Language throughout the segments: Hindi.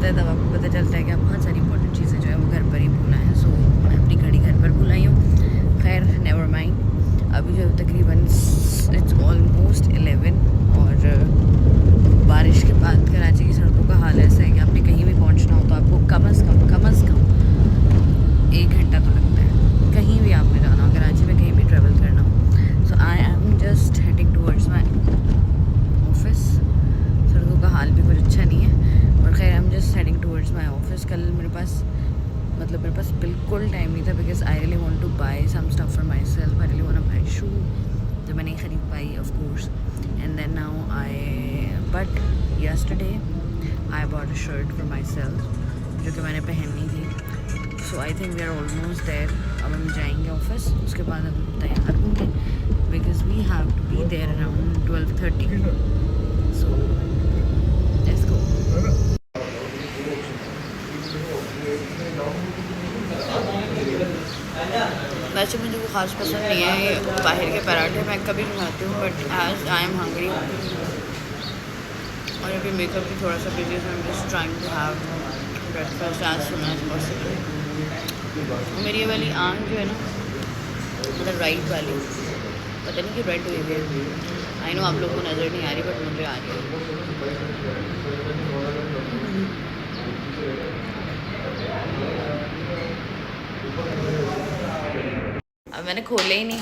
है तब आपको पता चलता है कि आप बहुत सारी इंपॉर्टेंट चीज़ें जो है वो घर पर ही भूला है। सो मैं अपनी घड़ी घर पर भूलाई हूँ। खैर नेवर माइंड। अभी जो तकरीबन इट्स ऑलमोस्ट 11 और बारिश के बाद कराची की सड़कों का हाल ऐसा है कि आपने कहीं भी पहुँचना हो तो आपको कम अज़ कम 1 घंटा तो लगता है कहीं भी आपने जाना हो, कराची में कहीं भी ट्रैवल करना हो। So I am just heading towards my office. सड़कों का हाल भी कुछ अच्छा नहीं है और खैर I am just heading towards my office. कल मेरे पास बिल्कुल टाइम नहीं था because I really want to buy some stuff for myself. I really want to buy shoe जो मैं नहीं खरीद पाई of course. And then now but yesterday I bought a shirt for myself जो कि मैंने पहननी थी। So I think we are almost there. अब हम जाएंगे ऑफिस, उसके बाद हम तैयार होंगे because we have to be there around 12:30। So let's go. वैसे मुझे वो खास पसंद नहीं है ये बाहर के पराठे, मैं कभी नहीं खाती हूँ but as I am hungry और अभी मेकअप भी थोड़ा सा बिजी है। I am just trying to have breakfast as soon as possible. मेरी ये वाली आंख जो है ना मतलब राइट वाली पता नहीं कि रेड हुई है। आई नो आप लोग को नज़र नहीं आ रही बट मुझे आ रही है। अब मैंने खोले ही नहीं।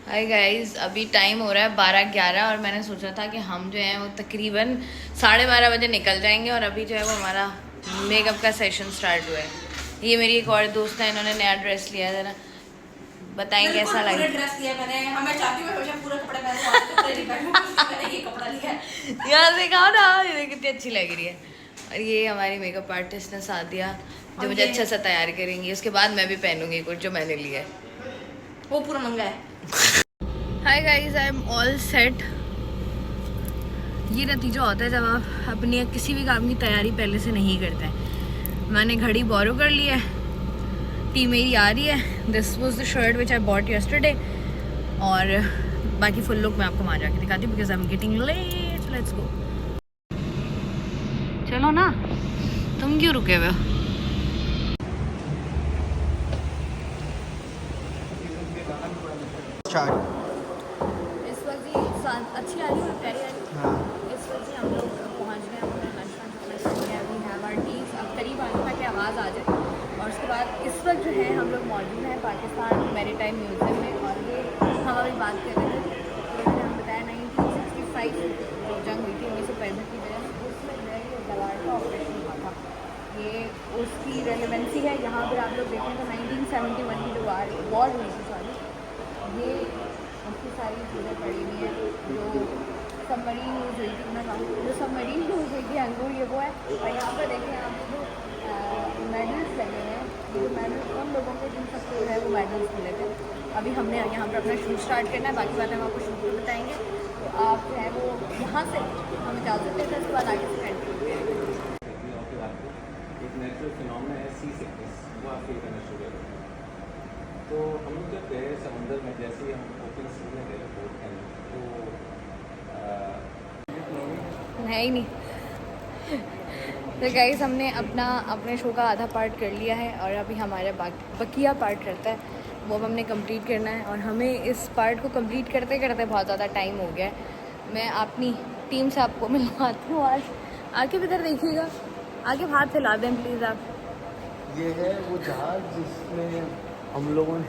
हाय गाइस, अभी टाइम हो रहा है 12:11 और मैंने सोचा था कि हम जो है वो तकरीबन 12:30 बजे निकल जाएंगे और अभी जो है वो हमारा मेकअप का सेशन स्टार्ट हुआ है। ये मेरी एक और दोस्त है, इन्होंने नया ड्रेस लिया है। ज़रा बताएं कैसा लगा। ड्रेस लिया मैंने, हमें चाहती हूँ हमेशा पूरा कपड़े मैंने ये कपड़ा लिया है। यहाँ से कहा ना ये कितनी अच्छी लग रही है। और ये हमारी मेकअप आर्टिस्ट ने सादिया जो मुझे अच्छा सा तैयार करेंगी। उसके बाद मैं भी पहनूंगी कुछ जो मैंने लिया है, वो पूरा नंगा है। Hi guys, I am all set. ये नतीजा होता है जब आप अपनी किसी भी काम की तैयारी पहले से नहीं करते हैं। मैंने घड़ी बोरो कर ली है, टी मेरी आ रही है। This was the shirt which I bought yesterday और बाकी फुल लुक मैं आपको वहाँ जाके दिखाती हूँ because I am getting late. Let's go. चलो ना, तुम क्यों रुके हुए हो? इस वक्त ही अच्छी आ रही है, प्यारी आ रही है। इस वक्त ही हम लोग पहुँच गए अपना लंच अभी हमारी टीम अब करीब आने ताकि आवाज़ आ जाए। और उसके बाद इस वक्त जो है हम लोग मौजूद हैं पाकिस्तान मैरीटाइम म्यूज़ियम में और ये हम अभी बात कर रहे थे। जैसे हम बताया 1965 जंग हुई थी 1965 की वजह से, उसमें जो है ये गवार का ऑपरेशन हुआ था। ये उसकी रेलेवेंसी है। यहाँ पर आप लोग देखें तो 1971 की जो वॉर हुई थी, सॉरी, ये उसकी सारी चीज़ें पड़ी हुई हैं। जो सबमरीन यूज़ हुई थी, मैं कहूँ जो सबमरीन यूज़ हुई थी अंगूर ये वो है। और यहाँ पर देखें आप जो मेडल्स लगे हैं, ये मेडल्स उन लोगों के जिन सबको जो है वो मेडल्स मिले थे। अभी हमने यहाँ पर अपना शूट स्टार्ट करना है, बाकी बातें हम आपको शूट में बताएंगे। तो आप जो है वो यहाँ से हम इजाज़त देते हैं, उसके बाद आगे से कंटिन्यू करेंगे। एक नेचुरल फिनोमेना है सी सिकनेस, वो आप फील करना शुरू करें। तो हम लोग जब गए समंदर में, जैसे ही हम ओपन सी में गए बोट के तो है ही नहीं। तो गाइस हमने अपने शो का आधा पार्ट कर लिया है और अभी हमारा बकिया पार्ट रहता है, वो अब हमने कंप्लीट करना है। और हमें इस पार्ट को कंप्लीट करते करते बहुत ज़्यादा टाइम हो गया है। मैं अपनी टीम से आपको मिलवाती हूँ आज। आगे भी इधर देखिएगा, आगे हाथ हिला दें प्लीज़ आप। ये है वो जहाज जिसमें हम लोगों ने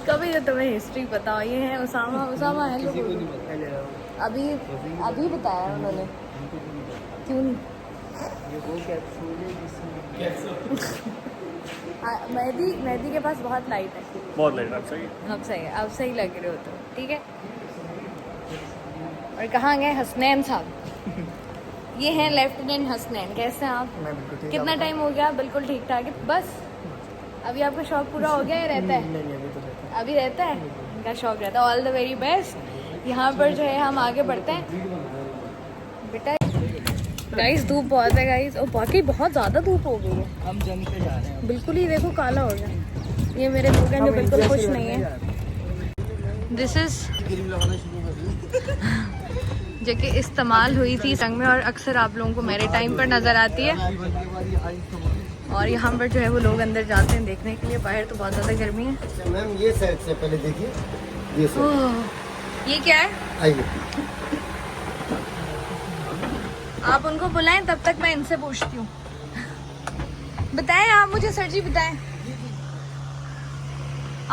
कभी तो तुम्हें हिस्ट्री पता हो। ये है उसामा है किसी को लोग। नहीं पता। अभी बताया उन्होंने। क्यों नहीं? ये वो कैप्सूल है जिसमें मेहदी के पास बहुत लाइट है। बहुत लाइट। आप सही अब सही है, अब सही लग रहे हो तो ठीक है। और कहाँ गए हसनैन साहब? ये हैं लेफ्टिनेंट हसनैन। कैसे हैं आप? मैं बिल्कुल ठीक। कितना टाइम हो गया? बिल्कुल ठीक ठाक है। बस अभी आपका शौक पूरा हो गया या रहता है? नहीं अभी तो रहता है। अभी रहता है, इनका शौक रहता है। All the very best. यहाँ पर जो है हम आगे बढ़ते हैं बेटा। गाइस धूप बहुत है गाइस, और बाकी बहुत ज़्यादा धूप हो गई है। हम जमते जा रहे हैं बिल्कुल ही देखो काला हो गया। ये मेरे लोग हैं जो बिल्कुल खुश नहीं है। दिस इज़ क्रीम लगाना शुरू कर दी। जो कि इस्तेमाल हुई थी संग में और अक्सर आप लोगों को मेरे टाइम पर नज़र आती है। और यहाँ पर जो है वो लोग अंदर जाते हैं देखने के लिए। बाहर तो बहुत ज़्यादा गर्मी है। मैम ये साइड से पहले देखिए, ये साइड। ओह, ये क्या है? आइए। आप उनको बुलाएं, तब तक मैं इनसे पूछती हूँ। बताएं आप मुझे, सर जी बताएं,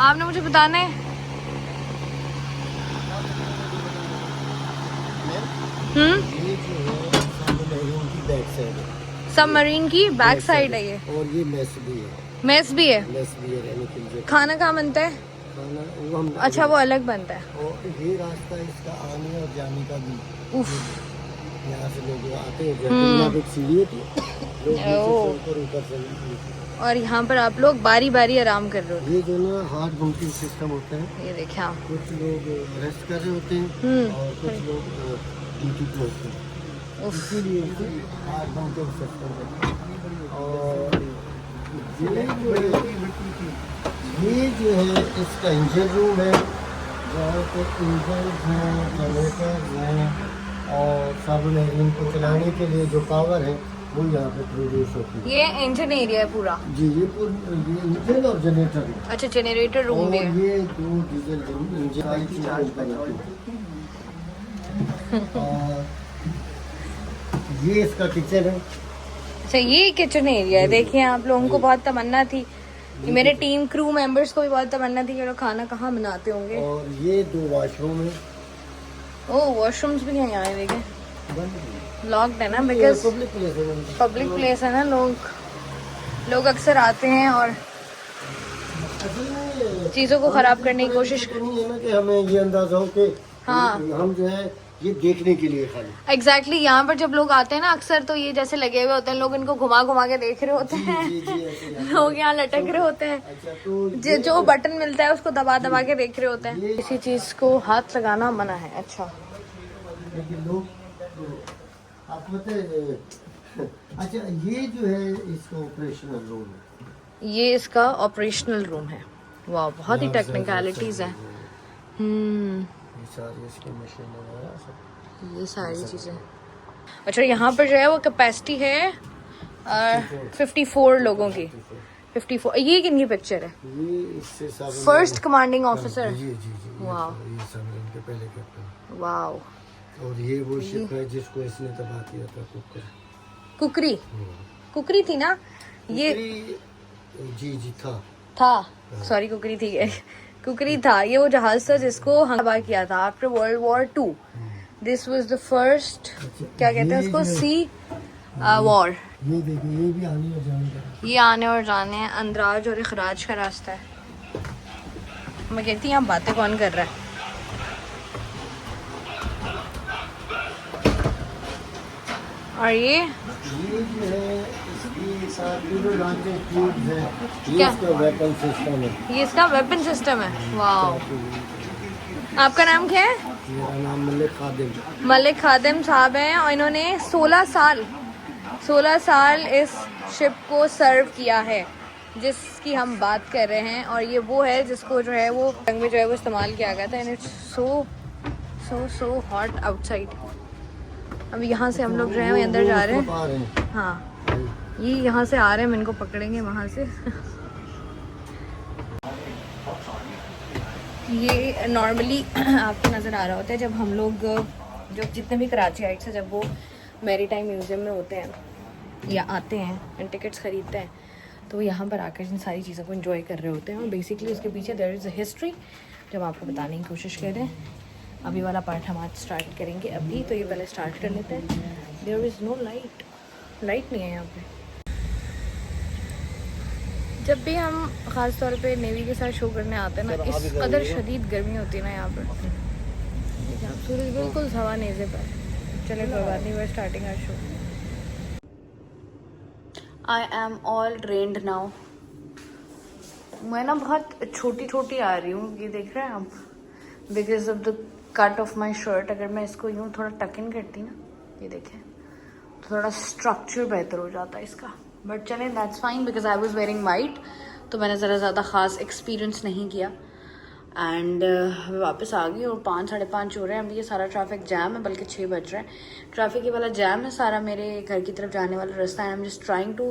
आपने मुझे बताना है। ये जो है सबमरीन की बैक साइड है। सबमरीन की बैक साइड है ये। और ये मेस भी है। मेस भी है। मेस भी है रहने के लिए। खाना कहाँ बनता है? खाना वो हम अच्छा, वो अलग बनता है। और ये रास्ता इसका आने और जाने का भी। उफ। यहाँ से लोग आते हैं जाते हैं। यहाँ पे एक सीढ़ी होती है, लोग नीचे से ऊपर से नीचे। और यहाँ पर आप लोग बारी बारी आराम कर रहे हो। ये जो ना हार्ट बम्पिंग सिस्टम होता है। ये देखिए आप। कुछ लोग रेस्ट कर रहे होते हैं और कुछ लोग ड्यूटी पे होते हैं, उफ। इसीलिए हार्ट बम्पिंग सिस्टम है। और ये जो है इसका इंजन रूम है, जहाँ पे इंजन हैं, जनरेटर हैं और सबमरीन को चलाने के लिए जो पावर है वो यहाँ पे प्रोड्यूस होती है। ये इंजन एरिया है पूरा। जी, ये इंजन और जनरेटर है। अच्छा, जनरेटर रूम और भी है। ये दो डीजल इंजन सारी चीजें ऊपर होती हैं। और ये इसका किचन है। अच्छा, ये किचन एरिया है। देखिए, आप लोगों को बहुत तमन्ना थी कि मेरे टीम क्रू मेंबर्स को भी बहुत तमन्ना थी कि लोग खाना कहाँ बनाते होंगे। और ये दो वॉशरूम है। ओह, वॉशरूम्स भी हैं यहाँ। देखें, लॉक्ड है ना, बिकॉज पब्लिक प्लेस है। पब्लिक प्लेस है ना। लोग अक्सर आते हैं और चीज़ों को ख़राब करने की कोशिश। नहीं है ना कि हमें ये अंदाजा हो कि हाँ, हम जो है ये देखने के लिए खाली। एग्जैक्टली। यहाँ पर जब लोग आते हैं ना अक्सर, तो ये जैसे लगे हुए होते हैं, लोग इनको घुमा घुमा के देख रहे होते हैं। लोग यहाँ लटक रहे होते हैं। अच्छा, तो जो बटन मिलता है उसको दबा दबा के देख रहे होते हैं। किसी चीज़ को हाथ लगाना मना है। अच्छा, लेकिन लोग आपको पता है। अच्छा, ये जो है इसका ऑपरेशनल रूम है। ये इसका ऑपरेशनल रूम है। वाह, बहुत ही टेक्निकलिटीज है। ये सारी इसकी मशीन वगैरह सब। ये सारी चीज़ें। अच्छा, यहाँ पर जो है वो कैपेसिटी है 54 लोगों की। 54। ये किन की पिक्चर है? ये इससे सब फर्स्ट कमांडिंग ऑफिसर। जी। वाह। ये सबमरीन के पहले कैप्टन। वाह। और ये वो शिप है जिसको इसने तबाह किया था, कुकरी थी ना ये? जी था। सॉरी, कुकरी थी। कुकरी था। ये वो जहाज था जिसको हमला किया था after World War II। This was the first, क्या कहते हैं उसको, सी वॉर। ये देखिए, ये भी आने और जाने का। ये आने और जाने, अंदराज और इखराज का रास्ता है। मैं कहती हूँ, यहाँ बातें कौन कर रहा है? और ये जो है इसकी साथ तीनों लांचिंग ट्यूब्स हैं। ये क्या? इसका वेपन सिस्टम है। ये इसका वेपन सिस्टम है। वाह। आपका नाम क्या है? मेरा नाम मलिक खादिम। मलिक खादिम साहब हैं और इन्होंने 16 साल इस शिप को सर्व किया है जिसकी हम बात कर रहे हैं। और ये वो है जिसको जो है वो रंग में जो है वो इस्तेमाल किया गया था। And it's so hot outside. अभी यहाँ से हम लोग जो है वो अंदर जा रहे हैं। हाँ, ये यहाँ से आ रहे हैं, हम इनको पकड़ेंगे वहाँ से। ये नॉर्मली आपको नज़र आ रहा होता है जब हम लोग जो जितने भी कराची आइट से जब वो मैरी टाइम म्यूज़ियम में होते हैं या आते हैं एंड टिकट्स ख़रीदते हैं, तो यहाँ पर आकर इन सारी चीज़ों को एंजॉय कर रहे होते हैं। और बेसिकली उसके पीछे देयर इज़ अ हिस्ट्री जब आपको बताने की कोशिश कर रहे हैं। अभी वाला पार्ट हम आज स्टार्ट करेंगे अभी, तो ये पहले स्टार्ट कर लेते हैं। देयर इज़ नो लाइट नहीं है यहाँ पे। जब भी हम ख़ास तौर पे नेवी के साथ शो करने आते हैं ना, इस कदर शदीद गर्मी होती है ना यहाँ पर। देखिए आप, सूरज बिल्कुल हवा नेज़े पर। चले कोई बात नहीं, we are starting our show. I am all trend now. मैं ना बहुत छोटी आ रही हूँ, ये देख रहे हैं आप, because of the cut of my shirt. अगर मैं इसको यूँ थोड़ा टक इन करती ना, ये देखें, तो थोड़ा स्ट्रक्चर बेहतर हो जाता है इसका। बट चलें, that's fine because I was wearing white, तो मैंने ज़रा ज़्यादा ख़ास एक्सपीरियंस नहीं किया। एंड वापस आ गई और 5 साढ़े 5 हो रहे हैं अभी। ये सारा ट्रैफिक जैम है, बल्कि 6 बज रहे हैं। ट्रैफिक ये वाला जैम है सारा मेरे घर की तरफ जाने वाला रास्ता है। I am just trying to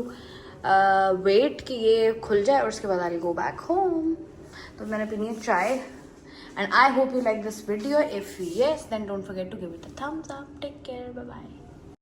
wait कि ये खुल जाए और उसके बाद I will go back home. तो मैंने पीनी है चाय and I hope you like this video. If yes then don't forget to give it a thumbs up. Take care, bye bye.